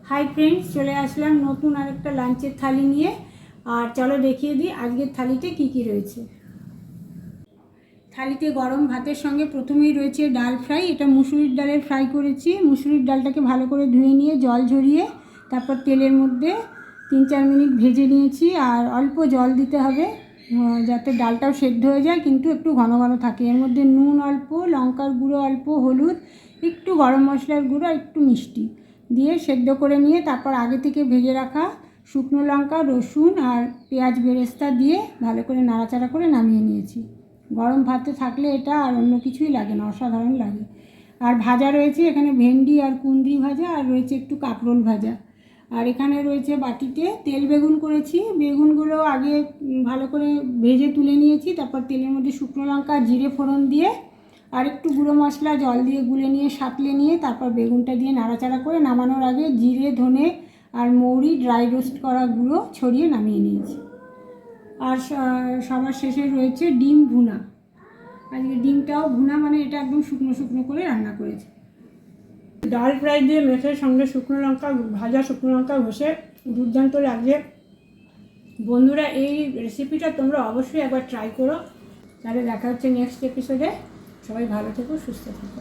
Hi friends चले आसलाम नतून आरेकटा लांचेर थाली निये और चलो देखिए दी आजकेर थालीते की रयेछे। थालीते गरम भातेर संगे प्रथमेई रयेछे डाल फ्राई। एटा मुसुरिर डालेर फ्राई करेछि। मुसुरिर डालटाके भालो करे धुए निये जल झरिए तारपर तेलेर मध्ये 3-4 मिनिट भेजे निয়েছি और अल्प जल दिते हबे जाते डालटाও सेদ্ধ हो जाए किन्तु एकटु घन घन थाके। एर मধ্যে নুন अल्प, लंकार गुঁড়ো अल्प, हलुद, एकटु गरम मशलार गुঁড়ো, एकटु मिष्टि दिए सेদ্ধ करे निয়ে तारपर आगे থেকে भेजे रखा शुकनो लंका, रसुन और पेঁয়াজ बेरेस्ता दिए भालो करे नाड़ाचाड़ा करे नामिয়ে নিয়েছি। गरम भाते থাকলে এটা আর অন্য কিছুই লাগে না, অসাধারণ লাগে। আর ভাজা রয়েছে এখানে ভেন্ডি আর কুঁদরি ভাজা আর রয়েছে একটু কাঁকরোল ভাজা। আর এখানে রয়েছে বাটিতে তেল বেগুন করেছি। বেগুনগুলো আগে ভালো করে ভেজে তুলে নিয়েছি, তারপর তেলের মধ্যে শুকনো লঙ্কা জিরে ফোড়ন দিয়ে আর একটু গুঁড়ো মশলা জল দিয়ে গুলে নিয়ে সাঁতলে নিয়ে তারপর বেগুনটা দিয়ে নাড়াচাড়া করে নামানোর আগে জিরে ধনে আর মৌরি ড্রাই রোস্ট করা গুঁড়ো ছড়িয়ে নামিয়ে নিয়েছি। আর সবার শেষে রয়েছে ডিম ভুনা। আজকে ডিমটাও ভুনা, মানে এটা একদম শুকনো শুকনো করে রান্না করেছি। ডাল ফ্রাই দিয়ে মেখে সঙ্গে শুকনো লঙ্কা ভাজা শুকনো লঙ্কা ঘষে দুর্দান্ত লাগছে। বন্ধুরা এই রেসিপিটা তোমরা অবশ্যই একবার ট্রাই করো। তাহলে দেখা হচ্ছে নেক্সট এপিসোডে। সবাই ভালো থেকো, সুস্থ থেকো।